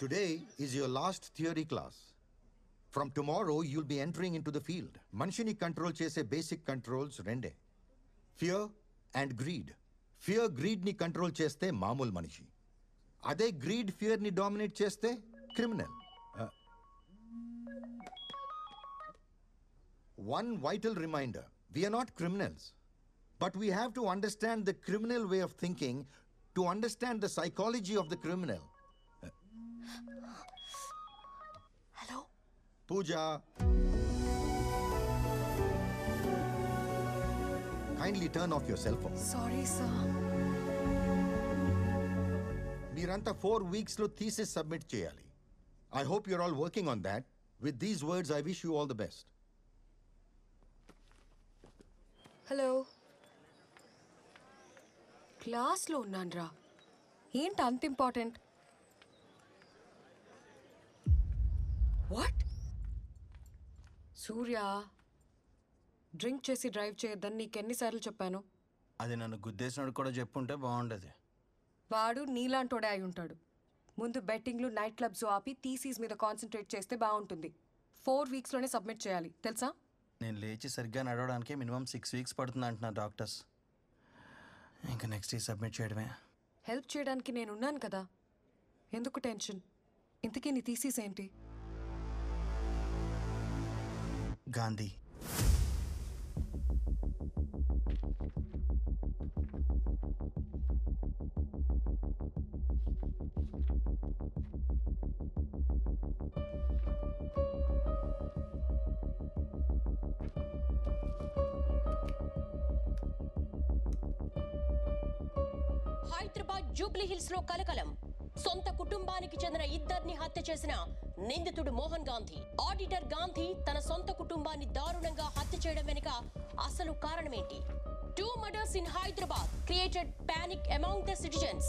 Today is your last theory class. From tomorrow, you'll be entering into the field. Manishini control chese basic controls rende. Fear and greed. Fear greed ni control cheste mamul manishi. Ade greed fear ni dominate cheste criminal. One vital reminder, we are not criminals. But we have to understand the criminal way of thinking to understand the psychology of the criminal. Hello? Pooja. Kindly turn off your cell phone. Sorry, sir. Miranta 4 weeks lo thesis submit cheyali. I hope you're all working on that. With these words, I wish you all the best. Hello క్లాస్లో ఉన్నాన్రా. ఏంటి అంత important? What? Surya, drink చేసి drive చేయొద్దని నీకెన్నిసార్లు చెప్పాను? అది నన్ను గుద్దేసినోడు కూడా చెప్పుంటే బాగుండేది. వాడు నీలాంటోడే అయి ఉంటాడు. ముందు బెట్టింగ్లు, నైట్ క్లబ్స్ ఆపి థీసీస్ మీద కాన్సన్ట్రేట్ చేస్తే బాగుంటుంది. 4 వీక్స్లోనే సబ్మిట్ చేయాలి, తెలుసా? నేను లేచి సరిగ్గా నడవడానికి మినిమం 6 వీక్స్ పడుతుంది అంటున్నారు డాక్టర్స్. ఇంకా నెక్స్ట్ ఈ సబ్మిట్ చేయడమే. హెల్ప్ చేయడానికి నేనున్నాను కదా, ఎందుకు టెన్షన్? ఇంతకీ నీ థీసీస్ ఏంటి? గాంధీ. హైదరాబాద్ జూబ్లీ హిల్స్ లో కలకలం. సొంత కుటుంబానికి చెందిన ఇద్దరిని హత్య చేసిన నిందితుడు మోహన్ గాంధీ. ఆడిటర్ గాంధీ తన సొంత కుటుంబాన్ని దారుణంగా హత్య చేయడం వెనుక అసలు కారణమేంటి? 2 murders in Hyderabad created panic among the citizens.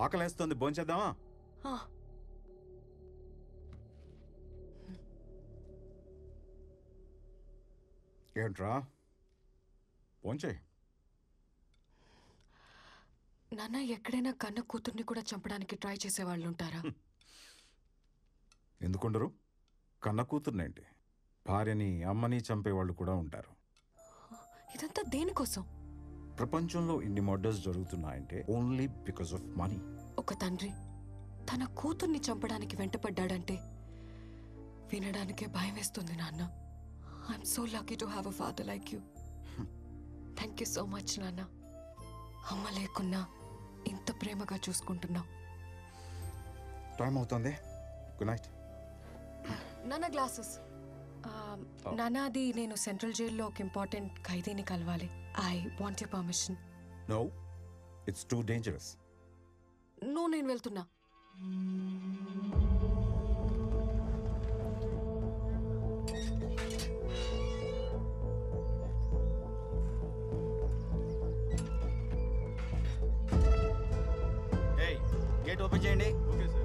ఆకలేస్తుంది, భోంచేద్దామా? ఏంట్రా భోంచే. నాన్న, ఎక్కడైనా కన్న కూతుర్ని కూడా చంపడానికి ట్రై చేసేవాళ్ళు ఉంటారా? ఎందుకుండరు? కన్న కూతుర్నేంటి, భార్యని అమ్మని చంపేవాళ్ళు కూడా ఉంటారు. ఇదంతా దేనికోసం? ప్రపంచంలో ఇన్ని మర్డర్స్ జరుగుతున్నాయంటే ఓన్లీ బికాస్ ఆఫ్ మనీ. ఒక తండ్రి తన కూతుర్ని చంపడానికి వెంటపడ్డాడంటే వినడానికే భయం వేస్తుంది నాన్న. I'm so lucky to have a father like you. Thank you so much నాన్న. అమ్మ లేకున్నా ఇంత ప్రేమగా చూసుకుంటున్నావు. టైం అవుతుంది, గుడ్ నైట్. నాన్న గ్లాసెస్. నాన్న, అది నేను సెంట్రల్ జైల్లో ఒక ఇంపార్టెంట్ ఖైదీని కలవాలి. I want your permission. No, it's too dangerous. నేను వెళ్తున్నా. గేట్ ఓపెన్ చేయండి. Okay sir.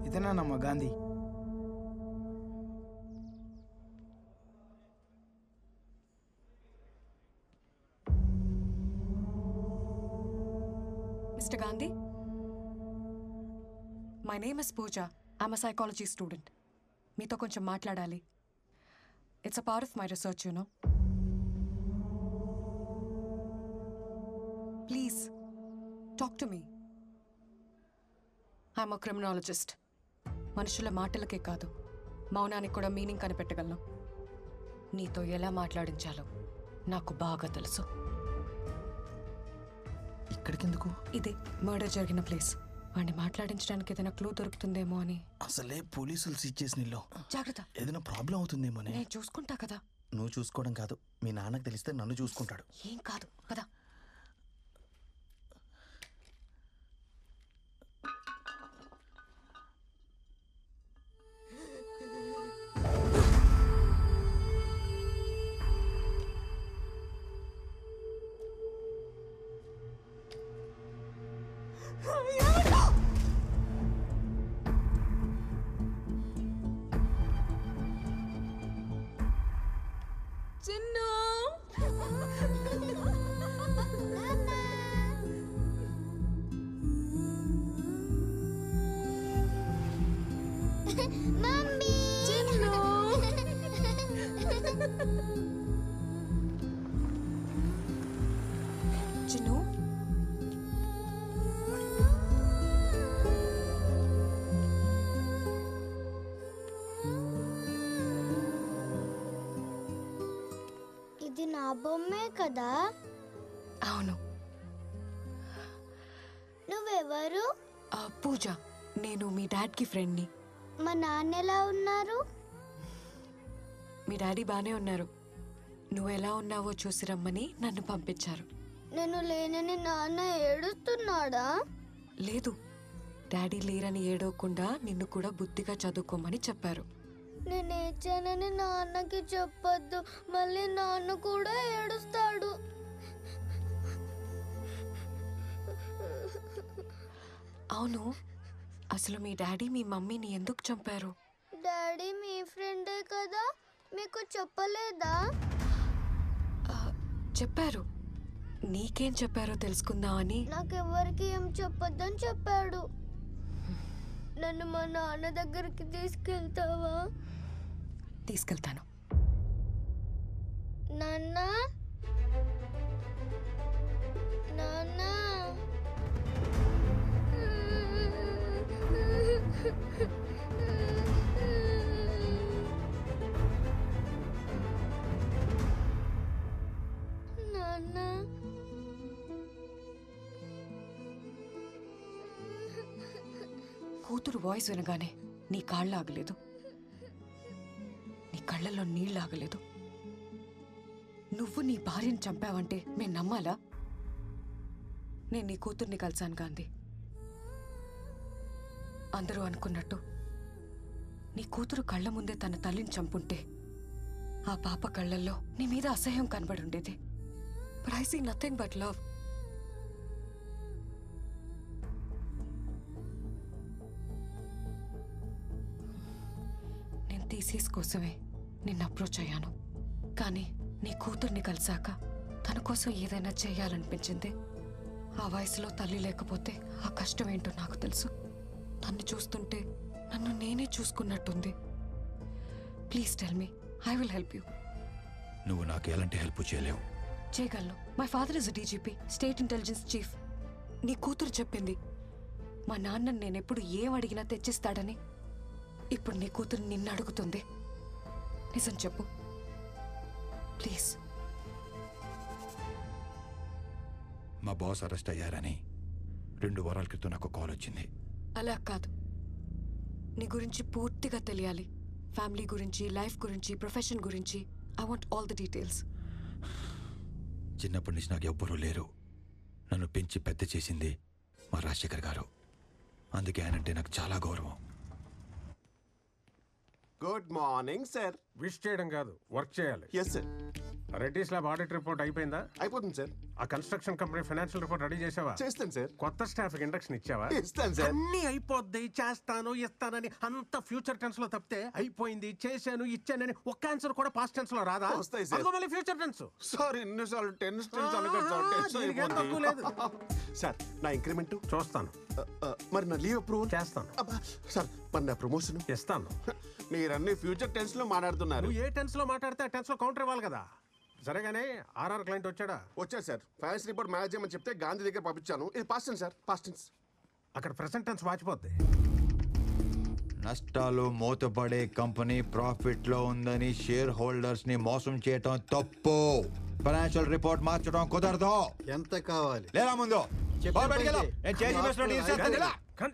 ఇదేనా Gandhi? Mr. Gandhi? My name is Pooja. I'm a psychology student. మీతో కొంచెం మాట్లాడాలి. It's a part of my research, you know. Please, talk to me. I'm a criminologist. మనుషుల మాటలకే కాదు, మౌనానికి కూడా మీనింగ్ కనిపెట్టగలను. నీతో ఎలా మాట్లాడించాలో నాకు బాగా తెలుసు. ఇక్కడికెందుకు? ఇదే మర్డర్ జరిగిన ప్లేస్. వాడిని మాట్లాడించడానికి ఏదైనా క్లూ దొరుకుతుందేమో అని. అసలే పోలీసులు సీజ్ చేసిన ఇల్లు. జాగ్రత్త, ఏదైనా ప్రాబ్లం అవుతుందేమో అని. నేను చూసుకుంటా కదా. నువ్వు చూసుకోవడం కాదు, మీ నాన్నకు తెలిస్తే నన్ను చూసుకుంటాడు. ఏం కాదు కదా. చిన్ను, ఇది నా బొమ్మే కదా? అవును. నువ్వెవరు? పూజ, నేను మీ డాడ్కి ఫ్రెండ్ని. మా నాన్న ఎలా ఉన్నారు? మీ డాడీ బాగానే ఉన్నారు. నువ్వు ఎలా ఉన్నావో చూసి రమ్మని నన్ను పంపించారు. నేను లేనని నాన్న ఏడుస్తున్నాడా? లేదు, డాడీ లేరని ఏడవకుండా నిన్ను కూడా బుద్ధిగా చదువుకోమని చెప్పారు. నేను ఏడ్చానని నాన్నకి చెప్పొద్దు, మళ్ళీ నాన్న కూడా ఏడుస్తాడు. అవును, అసలు మీ డాడీ మీ మమ్మీని ఎందుకు చంపారు? డాడీ మీ ఫ్రెండే కదా, మీకు చెప్పలేదా? చెప్పారు. నీకేం చెప్పారో తెలుసుకుందామని. నాకెవ్వరికి ఏం చెప్పొద్దని చెప్పాడు. నన్ను మా నాన్న దగ్గరికి తీసుకెళ్తావా? తీసుకెళ్తాను. నాన్న, నాన్న. నాన్న. కూతురు వాయిస్ వినగానే నీ కాళ్ళు ఆగలేదు, నీ కళ్ళల్లో నీళ్ళు ఆగలేదు. నువ్వు నీ భార్యను చంపావంటే మేము నమ్మాలా? నేను నీ కూతుర్ని కలిశాను గాంధీ. అందరూ అనుకున్నట్టు నీ కూతురు కళ్ళ ముందే తన తల్లిని చంపుంటే ఆ పాప కళ్ళల్లో నీ మీద అసహ్యం కనబడి ఉండేది. But I see nothing but love. నేను థీసిస్ కోసమే నిన్ను అప్రోచ్ అయ్యాను. కానీ నీ కూతుర్ని కలిసాక తన కోసం ఏదైనా చేయాలనిపించింది. ఆ వయసులో తల్లి లేకపోతే ఆ కష్టం ఏంటో నాకు తెలుసు. తన్ని చూస్తుంటే నన్ను నేనే చూసుకున్నట్టుంది. Please tell me, I will help you. నువ్వు నాకు ఎలాంటి హెల్ప్ చేయలేవు. చేయగలను. My father is DGP, state intelligence chief. నీ కూతురు చెప్పింది మా నాన్న నేనెప్పుడు ఏం అడిగినా తెచ్చిస్తాడని. ఇప్పుడు నీ కూతురు నిన్ను అడుగుతుంది. నిజం చెప్పు ప్లీజ్. మా బాస్ అరెస్ట్ అయ్యారని 2 వారాల క్రితం నాకు కాల్ వచ్చింది. అలా కాదు, నీ గురించి పూర్తిగా తెలియాలి. ఫ్యామిలీ గురించి, లైఫ్ గురించి, ప్రొఫెషన్ గురించి. I want all the details. చిన్నప్పటి నుంచి నాకు ఎవ్వరూ లేరు. నన్ను పెంచి పెద్ద చేసింది మా రాజశేఖర్ గారు. అందుకే ఆయనంటే నాకు చాలా గౌరవం. Good morning sir. విష్ చేయడం కాదు, వర్క్ చేయాలి. Yes sir. Reddy's lab audit report అయిపోయిందా? అయిపోతుంది సార్. ఆ construction company financial report ready చేసావా? చేస్తాను సార్. కొత్త స్టాఫ్ ఇండక్షన్ ఇచ్చావా? ఇస్తాను సార్. అన్ని అయిపోద్ది, చేస్తాను, ఇస్తానని అంత ఫ్యూచర్ టెన్స్ లో తప్పితే అయిపోయింది, చేశాను, ఇచ్చానని ఒక్క ఆన్సర్ కూడా పాస్ట్ టెన్స్ లో రాదా? వస్తాయి సార్. అదిగో మళ్ళీ ఫ్యూచర్ టెన్స్. సార్ ఇన్నిసార్లు టెన్స్ దీనికి ఏం తక్కువ లేదు. సార్ నా ఇంక్రిమెంట్ చూస్తాను, మరి నా లీవ్ అప్రూవల్ చేస్తాను, సార్ మరి నా ప్రమోషన్ ఇస్తాను. మీరన్నీ ఫ్యూచర్ టెన్స్ లో మాట్లాడుతున్నారు. నువ్వు ఏ టెన్స్ లో మాట్లాడితే ఆ టెన్స్ లో కౌంటర్ ఇవ్వాలి కదా. సరేగానే ఆర్ఆర్ క్లయింట్ వచ్చాడా? వచ్చారు సార్. ఫైనాన్స్ రిపోర్ట్ మేనేజ్ చేయమని చెప్తే గాంధీ దగ్గర పంపించాను. ఇది past tense sir, past tense. అక్కడ ప్రెసెంట్ టెన్స్ వాచిపోద్ది. నష్టాలు మూతపడే కంపెనీ ప్రాఫిట్ లో ఉందని షేర్ హోల్డర్స్ ని మోసం చేయటం తప్పు. ఫైనాన్షియల్ రిపోర్ట్ మార్చడం కుదరదు. ఎంత కావాలి? లేదా ముందు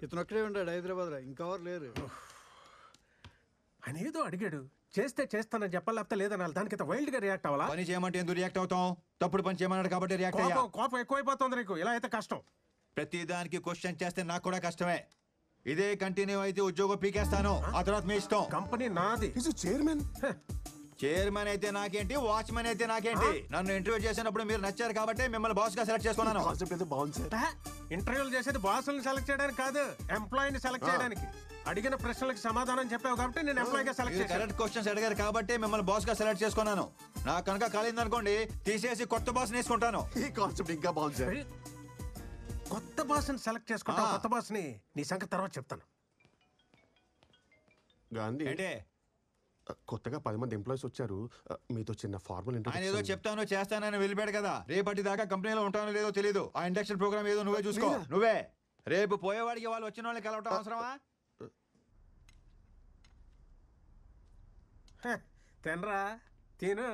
ఇతను ఒక్కడే ఉన్నాడు హైదరాబాద్ లో, ఇంకెవరు లేరు. అనేదో అడిగాడు, చేస్తే చేస్తానని చెప్పాలి, లేకపోతే లేదనాలి. దానికి వైల్డ్ గా రియాక్ట్ అవ్వాలా? పని చేయమంటే ఎందుకు రియాక్ట్ అవుతాం? తప్పుడు పని చేయమన్నాడు కాబట్టి రియాక్ట్ అయ్యా. కోపం ఎక్కువైపోతుంది నీకు, ఇలా అయితే కష్టం. ప్రతి దానికి క్వశ్చన్ చేస్తే నాకు కూడా కష్టమే. ఇదే కంటిన్యూ అయితే ఉద్యోగం పీకేస్తాను. ఆ తర్వాత మీ ఇష్టం. కంపెనీ నాది. చైర్మన్ చైర్మన్ అయితే నాకేంటి, వాచ్మెన్ అయితే నాకేంటి? నన్ను ఇంటర్వ్యూ చేసినప్పుడు మీరు నచ్చారు కాబట్టి మిమ్మల్ని బాస్ గా సెలెక్ట్ చేసుకున్నాను. ఇంటర్వ్యూలు చేసేది బాసులను సెలెక్ట్ చేయడానికి కాదు, ఎంప్లాయీని సెలెక్ట్ చేయడానికి. అడిగిన ప్రశ్నలకు సమాధానం చెప్పావు కాబట్టి నేను ఎంప్లాయీగా సెలెక్ట్ చేశాను. కరెక్ట్ క్వశ్చన్స్ అడిగారు కాబట్టి మిమ్మల్ని బాస్ గా సెలెక్ట్ చేసుకున్నాను. నాకు కనుక కాలింది అనుకోండి, తీసేసి కొత్త బాస్ వేసుకుంటాను. ఈ కాన్సెప్ట్ ఇంకా బాగుంది సార్. కొత్త బాస్ని సెలెక్ట్ చేసుకుంటా. కొత్త బాస్ని నీ సంగతి తర్వాత చెప్తాను. గాంధీ ఏంటే కొత్తగా 10 మంది ఎంప్లాయీస్ వచ్చారు, మీతో చిన్న ఫార్మల్ ఆయన ఏదో చెప్తాను చేస్తానని వెళ్ళిపోయాడు కదా. రేపటి దాకా కంపెనీలో ఉంటానో లేదో తెలియదు. ఆ ఇండక్షన్ ప్రోగ్రామ్ ఏదో నువ్వే చూసుకో. నువ్వే రేపు పోయేవాడికి వాళ్ళు వచ్చిన వాళ్ళకి కలవటం అవసరమా? తినరా తిను.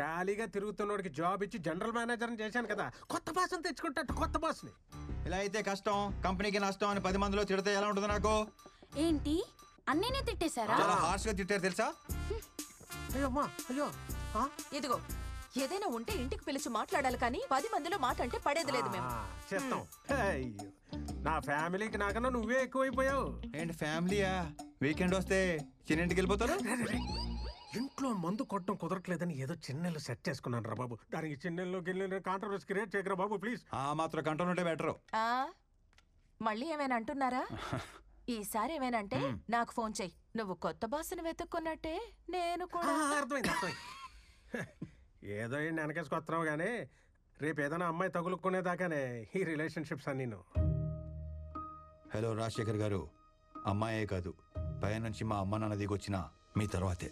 ఖాళీగా తిరుగుతున్నోడికి జాబ్ ఇచ్చి జనరల్ మేనేజర్ చేశాను కదా. కొత్త బాస్ని తెచ్చుకుంటా. కొత్త బాస్ని ఇలా అయితే కష్టం, కంపెనీకి నష్టం అని 10 మందిలో తిడితే ఎలా ఉంటుంది నాకు? ఏంటి అన్నీనే తిట్టేశారా? చాలా హార్ష్ గా తిట్టారు తెలుసా? అయ్యమ్మా అయ్యో. ఇదిగో ఏదైనా ఉంటే ఇంటికి పిలిచి మాట్లాడాలి కానీ 10 మందిలో మాట అంటే పడేది లేదు. మేము చేస్తాం. అయ్యో నా ఫ్యామిలీకి నాకన్నా నువ్వే ఎక్కువైపోయావు. ఏంటి ఫ్యామిలీయా? వీకెండ్ వస్తే చిన్నింటికి వెళ్ళిపోతారు? ఇంట్లో మందు కొట్టడం కుదరట్లేదని ఏదో చిన్నెళ్ళు సెట్ చేసుకున్నాను రా బాబు. దానికి చిన్నెళ్ళు గిన్నెలు కాంట్రవర్సీ క్రియేట్ చేయకరా బాబు ప్లీజ్. ఆ మాత్రం కంట్రోల్ ఉంటే బెటర్. మళ్ళీ ఏమైనా అంటున్నారా? ఈసారి ఏమైనంటే నాకు ఫోన్ చెయ్యి. నువ్వు కొత్త బాస్ని వెతుక్కున్నట్టే నేను కూడా. అర్థమైంది అర్థమైంది. ఏదో వెనకేసుకొస్తున్నావు కానీ రేపు ఏదైనా అమ్మాయి తగులుకునేదాకానే ఈ రిలేషన్షిప్స్ అన్నీ. హలో రాజశేఖర్ గారు, అమ్మాయే కాదు పై నుంచి మా అమ్మ నాన్న దిగొచ్చిన మీ తర్వాతే.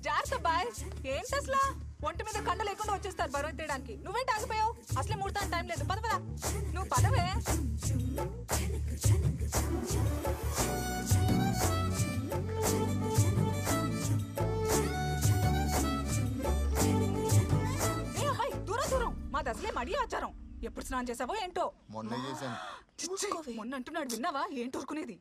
జాగ్రత్త బాయ్. ఏంటి అసలు ఒంటి మీద కండ లేకుండా వచ్చేస్తారు బరువు తీయడానికి. నువ్వేంటి ఆగిపోయావు? అసలే ముడతాను టైం లేదు. పద పద, నువ్వు పదవే. దూరం మాది అసలే మడి ఆచారం. ఎప్పుడు స్నానం చేసావో ఏంటో. మొన్న అంటున్నాడు విన్నావా? ఏంటి ఊరుకునేది?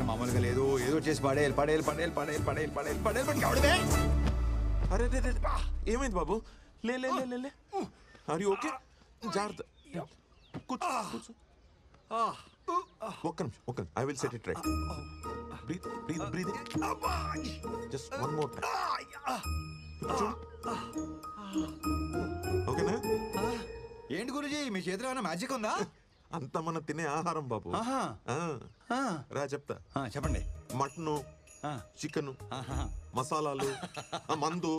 మామూలుగా లేదు, ఏదో చేసి పడేయాలి పడేయాలి పడేయాలి పడేయాలి పడేయాలి పడేయాలి పడేయాలి. అరే ఏమైంది బాబు? లే లే లే లే. Are you okay? జాగ్రత్త. కూర్చో కూర్చో. ఒక్క నిమిషం. I will set it right. Breathe breathe breathe. Just one more time. ఓకేనా? ఏంటి గురుజీ మీ చేతిలో ఏమైనా మ్యాజిక్ ఉందా? అంత మనం తినే ఆహారం బాబు. రా చెప్తా. చెప్పండి. మటను, చికెన్, మసాలాలు, మందు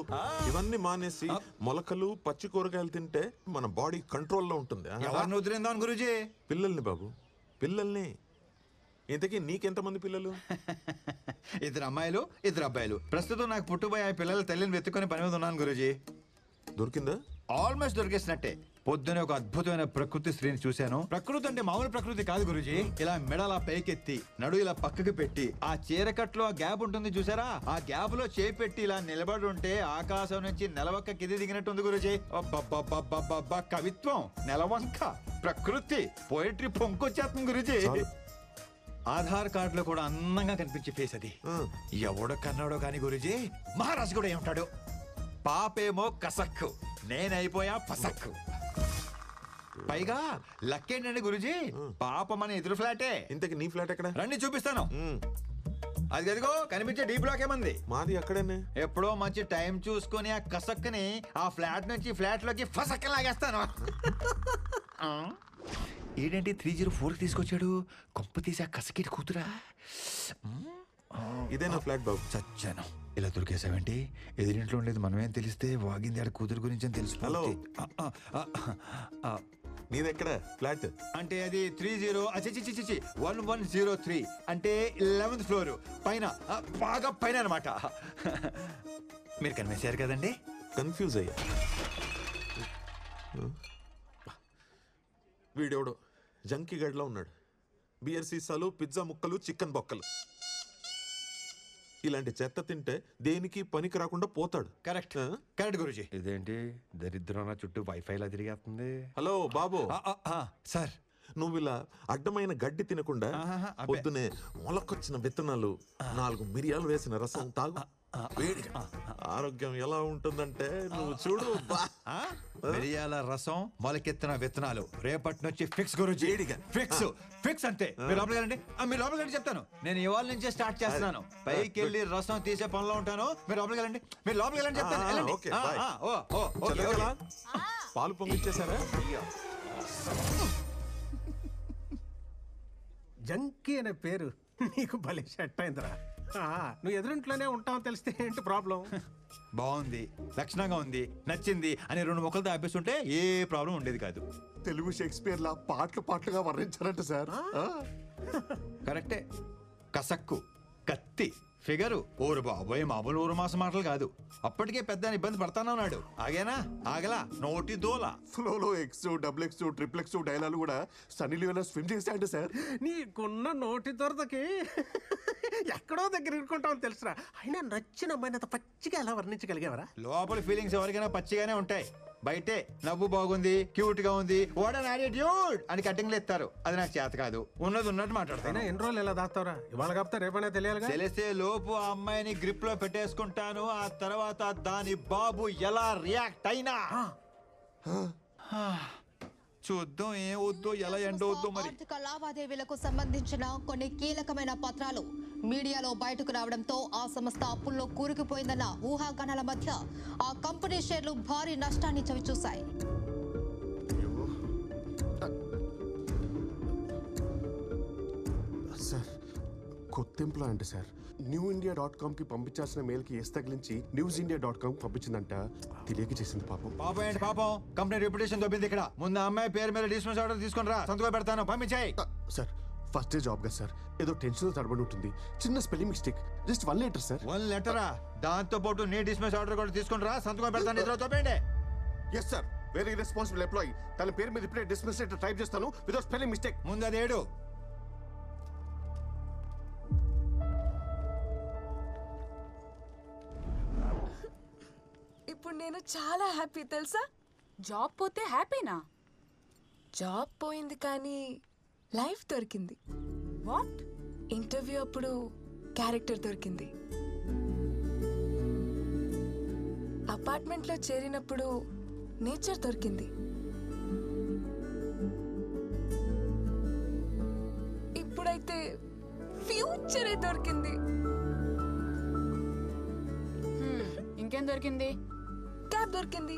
ఇవన్నీ మానేసి మొలకలు పచ్చి కూరగాయలు తింటే మన బాడీ కంట్రోల్లో ఉంటుంది. ఎవరిని వదిలేందాం గురుజీ? పిల్లల్ని బాబు, పిల్లల్ని. ఇంతకీ నీకెంతమంది పిల్లలు? 2 అమ్మాయిలు 2 అబ్బాయిలు. ప్రస్తుతం నాకు పుట్టుబోయే పిల్లల తల్లిని వెతుక్కునే పని మీద ఉన్నాను గురుజీ. దొరికిందా? ఆల్మోస్ట్ దొరికేసినట్టే. పొద్దునే ఒక అద్భుతమైన ప్రకృతి స్త్రీని చూశాను. ప్రకృతి అంటే మామూలు ప్రకృతి కాదు గురుజీ. ఇలా మెడలా పైకెత్తి నడు ఇలా పక్కకి పెట్టి ఆ చీరకట్లో ఆ గ్యాప్ ఉంటుంది చూసారా? ఆ గ్యాప్ లో చేపెట్టి ఇలా నిలబడి ఉంటే ఆకాశం నుంచి నెలవంక కింది దిగినట్టుంది గురుజీ. కవిత్వం, నెలవంక, ప్రకృతి, పోయిటరీ పొంకొచ్చేస్తుంది గురుజీ. ఆధార్ కార్డులో కూడా అందంగా కనిపించే ఫేస్ అది. ఎవడో కన్నాడో కానీ గురుజీ మహారాజు కూడా ఏమంటాడు? పాపేమో కసక్కు, నేనైపోయా పసక్కు. పైగా లక్కేంటండి గురుజీ, పాప మన ఎదురు ఫ్లాటే. ఇంతకి నీ ఫ్లాట్ ఎక్కడ? రండి చూపిస్తాను. అది అదిగో కనిపించే డీ బ్లాక్ ఏమంది. మాది అక్కడనే. ఎప్పుడో మంచి టైం చూసుకుని ఆ కసక్కుని ఆ ఫ్లాట్ నుంచి ఫ్లాట్ లోకి ఫసక్క లాగేస్తాను. ఏంటంటే 304కి తీసుకొచ్చాడు. కొంప తీసి ఆ కసకి కూతురా. ఇదేనా ఫ్లాట్ బాబు? చచ్చాను. ఇలా దొరికేసావేంటి? ఎదురింట్లో ఉండేది మనమేం తెలిస్తే వాగింది ఆడ కూతురు గురించి అని తెలుసు. హలో, నీదెక్కడ ఫ్లాట్? అంటే అది 1103 అంటే 11th ఫ్లోర్ పైన, బాగా పైన అనమాట. మీరు కనిపించారు కదండి. కన్ఫ్యూజ్ అయ్యా. వీడెవడో జంకీ గడ్లో ఉన్నాడు. బియర్ సీసాలు, పిజ్జా ముక్కలు, చికెన్ బొక్కలు. ఇలాంటి చెత్త తింటే దేనికి పనికి రాకుండా పోతాడు. Correct correct Guruji. ఇదేంటి దరిద్రం చుట్టూ వైఫైలా తిరిగేస్తుంది. హలో బాబు. సార్, నువ్వు ఇలా అడ్డమైన గడ్డి తినకుండా పొద్దునే మొలకొచ్చిన విత్తనాలు, 4 మిరియాలు వేసిన రసం తాగు. వేడిగా ఆరోగ్యం ఎలా ఉంటుందంటే నువ్వు చూడు. మిరియాల రసం, మొలకెత్తిన విత్తనాలు రేపటి నుంచి ఫిక్స్ గురుజీ. ఫిక్స్ ఫిక్స్ అంతే. మీరు లోపలికి వెళ్ళండి. మీరు లోపలికి వెళ్ళి చెప్తాను. నేను ఇవాళ నుంచే స్టార్ట్ చేస్తున్నాను. పైకి వెళ్ళి రసం తీసే పనిలో ఉంటాను. మీరు లోపలికి వెళ్ళండి. మీరు లోపలికి వెళ్ళండి చెప్తాను. పాలు పొంగిచ్చేసారా? జంకీ అనే పేరు నీకు భలే సెట్ అయిందిరా. నువ్వు ఎదురింట్లోనే ఉంటావు తెలిస్తే ఏంటి ప్రాబ్లం? బాగుంది, లక్షణంగా ఉంది, నచ్చింది అని 2 మొక్కలతో ఆపేస్తుంటే ఏ ప్రాబ్లం ఉండేది కాదు. తెలుగు షేక్స్పియర్ లా పాటలుగా వర్ణించారంట సార్. కరెక్టే. కసక్కు, కత్తి, ఫిగరు, ఊరు బాబోయ్ మామూలు ఊరు మాస మాటలు కాదు. అప్పటికే పెద్ద ఇబ్బంది పడతానన్నాడు. ఆగేనా? ఆగలా. నోటి దోల. ఫ్లోలో X, double X, triple X dialogue కూడా సన్నీ లియోనా స్విమ్ చేశాడు సార్. నీకున్న నోటి దొరదకి ఎక్కడో దగ్గర ఇరుకుంటామని తెలుసురా. అయినా నచ్చిన అమ్మాయిని అంత పచ్చిగా ఎలా వర్ణించగలిగేవరా? లోపల ఫీలింగ్స్ ఎవరికైనా పచ్చిగానే ఉంటాయి. బయటే నవ్వు బాగుంది, క్యూట్ గా ఉంది, వాట్ అన్ యాటిట్యూడ్ అని కట్టింగ్లు ఎత్తారు. అది నాకు చేత కాదు. ఉన్నది ఉన్నట్టు మాట్లాడతాను. ఎన్ని రోజులు ఎలా దాస్తావురా? ఇవాళ కాపుతా రేపైనా తెలియాలి. తెలిస్తే లోపు ఆ అమ్మాయిని గ్రిప్ లో పెట్టేసుకుంటాను. ఆ తర్వాత దాని బాబు ఎలా రియాక్ట్ అయినా చూద్దాం. ఏమవుద్దో, ఎలా ఎండవుద్దో మరి. ఆర్థిక లావాదేవీలకు సంబంధించిన కొన్ని కీలకమైన పత్రాలు మీడియాలో బయటకు రావడంతో ఆ సంస్థ అప్పుల్లో కూరుకుపోయిందన్న ఊహాగానాల మధ్య ఆ కంపెనీ షేర్లు భారీ నష్టాన్ని చవిచూశాయి. సార్, కొత్త ఎంప్లాయ్ అంటే సార్ newindia.com కి పంపించాల్సిన మెయిల్ కి ఎస్ తగిలించి newsindia.com పంపించిందంట. తెలియక చేసింది పాపం. పాపం ఏంటి పాపం? కంపెనీ రెప్యుటేషన్ దొబ్బింది ఇక్కడ. ముందు అమ్మాయి పేరు మీద డిస్మిస్ ఆర్డర్ తీసుకుని రా, సంతకం పెడతాను. పంపించాయి. సార్, ఫస్ట్ డే జాబ్ కదా సార్, ఏదో టెన్షన్ తడబడి ఉంటుంది. చిన్న spelling mistake, just 1 letter sir. 1 లెటరా? దాంతో పాటు నీ డిస్మిస్ ఆర్డర్ కూడా తీసుకుని రా, సంతకం పెడతాను. ఇద్దరు తోపేయండి. Yes sir, very responsible employee. తన పేరు మీద ఇప్పుడే డిస్మిస్ లెటర్ టైప్ చేస్తాను వితౌట్ స్పెల్లింగ్ మిస్టేక్. ముందు అది ఏడు. ఇప్పుడు నేను చాలా హ్యాపీ తెలుసా. జాబ్ పోతే హ్యాపీనా? జాబ్ పోయింది కానీ లైఫ్ దొరికింది. వాట్? ఇంటర్వ్యూ అప్పుడు క్యారెక్టర్ దొరికింది. అపార్ట్మెంట్లో చేరినప్పుడు నేచర్ దొరికింది. ఇప్పుడైతే ఫ్యూచరే దొరికింది. ఇంకేం దొరికింది? క్యాబ్ దొరికింది.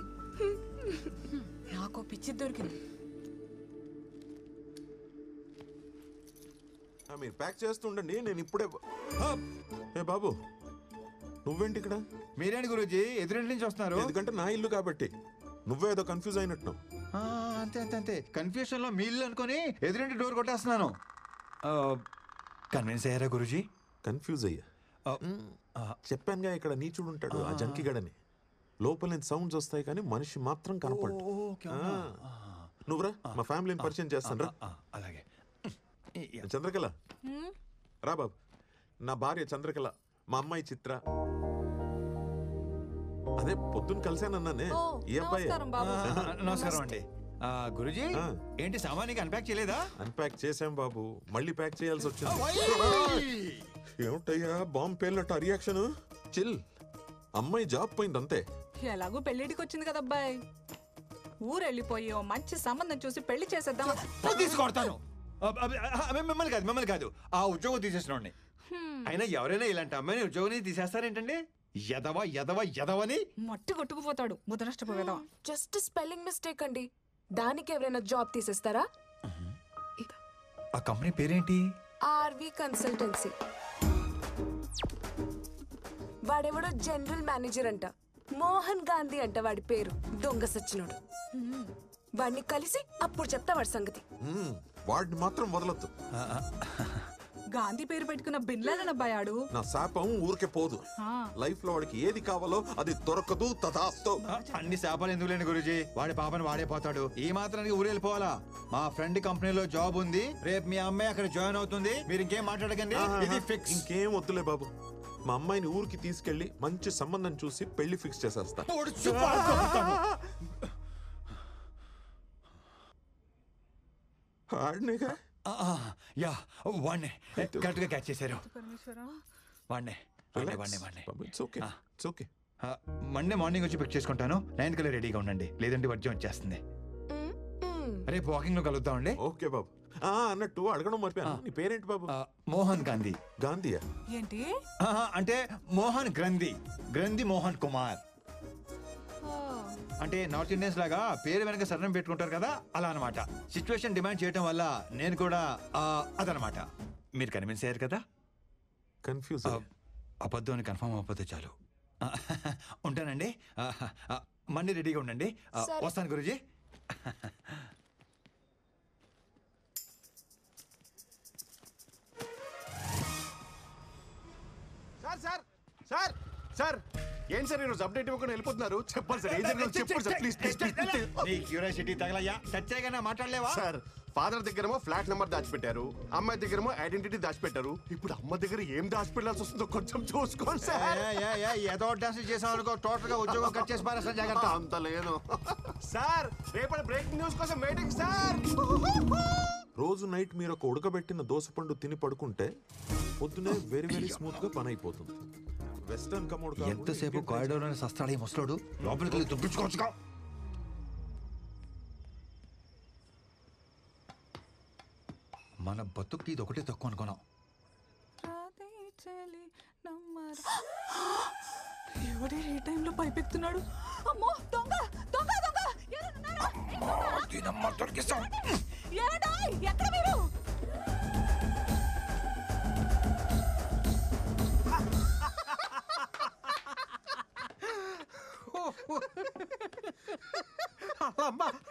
నాకు పిచ్చి దొరికింది. మీరు ప్యాక్ చేస్తుండండి, నేను ఇప్పుడే. ఏ బాబు, నువ్వేంటి ఇక్కడ? మీరేంటి గురూజీ ఎదురింటి నుంచి వస్తున్నారు? ఎందుకంటే నా ఇల్లు కాబట్టి. నువ్వేదో కన్ఫ్యూజ్ అయినట్టు. అంతే అంతే అంతే. కన్ఫ్యూషన్ లో మీ ఇల్లు అనుకుని ఎదురింటి డోర్ కొట్టేస్తున్నాను. కన్విన్స్ అయ్యారా గురూజీ? కన్ఫ్యూజ్ అయ్యా. చెప్పానుగా ఇక్కడ నీచుడు ఉంటాడు, ఆ జంకిగడని. లోపల నుంచి సౌండ్స్ వస్తాయి కానీ మనిషి మాత్రం కనపడు. నువ్వురా, మా ఫ్యామిలీని పరిచయం చేస్తాను రా. అలాగే. చంద్రకళ రా బాబు. నా భార్య చంద్రకళ, మా అమ్మాయి చిత్ర. అదే పొద్దున్న కలిసానన్నానే, ఈ అబ్బాయి. నమస్కారం అండి. గురూజీ ఏంటి సామాన్యంగా అన్ప్యాక్ చేయలేదా? అన్ప్యాక్ చేసాం బాబు, మళ్ళీ ప్యాక్ చేయాల్సి వచ్చింది. ఏమిటయ్యా బాంబు పేర్లట రియాక్షన్? చిల్. అమ్మాయి జాబ్ పోయింది అంతే. ఎలాగో పెళ్లిడికి వచ్చింది కదా అబ్బాయి. ఊరు వెళ్ళిపోయి మంచి సంబంధం చూసి పెళ్లి చేసేద్దాం. తీసుకొడతాను. మిమ్మల్ని కాదు ఆ ఉద్యోగం తీసేసినోడిని. అయినా ఎవరైనా ఇలాంటి అమ్మాయిని ఉద్యోగం నుంచి తీసేస్తారేంటండి? ఎదవ ఎదవ ఎదవని మట్టి కొట్టుకుపోతాడు ముదనష్టపోయేదా. జస్ట్ స్పెల్లింగ్ మిస్టేక్ అండి, దానికి ఎవరైనా జాబ్ తీసేస్తారా? ఆ కంపెనీ పేరేంటి? R V consultancy. వాడెవడో జనరల్ మేనేజర్ అంట, మోహన్ గాంధీ అంట వాడి పేరు. దొంగ సచ్చినోడు. వాడిని కలిసి అప్పుడు చెప్తా వాడి సంగతి. వాడిని మాత్రం వదలొద్దు. గాంధీ పేరు పెట్టుకున్న బిన్లాడన భయాడు. నా శాపం ఊరికే పోదు. లైఫ్ లో వాడికి ఏది కావాలో అది దొరకదు. తదాస్తు. అన్ని శాపాలు ఎందుకు లేని గురుజీ, వాడి పాపని వాడే పోతాడు. ఈ మాత్రానికి ఊరు వెళ్ళిపోవాలా? మా ఫ్రెండ్ కంపెనీలో జాబ్ ఉంది, రేపు మీ అమ్మాయి అక్కడ జాయిన్ అవుతుంది. మీరు ఇంకేం మాట్లాడకండి, ఇది ఫిక్స్. ఇంకేం వద్దులే బాబు. మా అమ్మాయిని ఊరికి తీసుకెళ్లి మంచి సంబంధం చూసి పెళ్లి ఫిక్స్ చేసేస్తా. యా వాడినే కరెక్ట్ గా క్యాచ్ చేశారు. వాడినే మండే మార్నింగ్ వచ్చి పిక్ చేసుకుంటాను. 9 కల్లా రెడీగా ఉండండి, లేదంటే వర్జం వచ్చేస్తుంది. రేపు వాకింగ్ లో కలుద్దామండి. ఓకే బాబు. అన్నట్టు అడగడం మర్చిపోయాను, నీ పేరేంటి బాబు? మోహన్ గాంధీ. గాంధీయా? ఏంటి అంటే మోహన్ గ్రంథి, గ్రంథి మోహన్ కుమార్. అంటే నార్త్ ఇండియన్స్ లాగా పేరు వెనక సరణం పెట్టుకుంటారు కదా, అలా అనమాట. సిచ్యువేషన్ డిమాండ్ చేయటం వల్ల నేను కూడా అదనమాట. మీరు కన్విన్స్ అయ్యారు కదా? కన్ఫ్యూజ్. అబద్ధం అని కన్ఫర్మ్ అవ్వకపోతే చాలు. ఉంటానండి, మండే రెడీగా ఉండండి. వస్తాను గురూజీ. సార్ సార్ సార్ ఏం సార్ ఈరోజు అప్డేట్ ఇవ్వకుండా వెళ్ళిపోతున్నారు? చెప్పండి సార్, ఏం జరిగిందో చెప్పండి సార్, ప్లీజ్ ప్లీజ్ ప్లీజ్. నీ క్యూరియాసిటీ తగలయ్యా, చచ్చేగానే మాట్లాడలేవా? సార్ ఫాదర్ దగ్గరేమో ఫ్లాట్ నెంబర్ దాచిపెట్టారు, అమ్మాయి దగ్గరేమో ఐడెంటిటీ దాచిపెట్టారు. ఇప్పుడు అమ్మ దగ్గర ఏం దాచిపెట్టాల్సి వస్తుందో కొంచెం చూసుకోండి సార్. ఏదో డాన్స్ చేసాం అనుకో, టోటల్ గా ఉద్యోగం కట్ చేసి పారేస్తా, జాగ్రత్త. అంత లేదు సార్. రేపటి బ్రేకింగ్ న్యూస్ కోసం వెయిటింగ్ సార్. రోజు నైట్ మీరు ఒక ఉడకబెట్టిన దోసపండు తిని పడుకుంటే పొద్దునే వెరీ వెరీ స్మూత్ గా పని అయిపోతుంది. వెస్టర్న్ కమోడ్ ఎంతసేపు కారిడోర్ అని సస్తాడు ఈ ముసలోడు, లోపలికి వెళ్ళి దుబ్బించుకోవచ్చుగా. మన బతుక్కి ఇది ఒకటే తక్కువ అనుకున్నాం. ఎవడే ఏ టైంలో పైపెత్తున్నాడు? అమ్మో దొంగ దొంగ దొంగ! ఎక్కడ మీరు?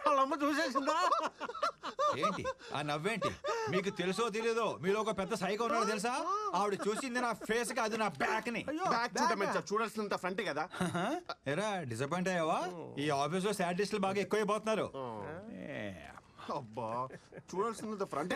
వాళ్ళమ్మ చూసేసిందా? ఏంటి ఆ నవ్వేంటి? మీకు తెలుసో తెలియదో మీలో ఒక పెద్ద సైకో ఉన్నాడు తెలుసా? ఆవిడ చూసింది నా ఫేస్ కి, అది నా బ్యాక్ ని. బ్యాక్ చూడమే చూడాల్సినంత ఫ్రంట్ కదా. ఎరా డిసప్పాయింట్ అయ్యావా? ఈ ఆఫీస్ లో సాడిస్టులు బాగా ఎక్కువైపోతున్నారు. అబ్బా చూడాల్సినంత ఫ్రంట్.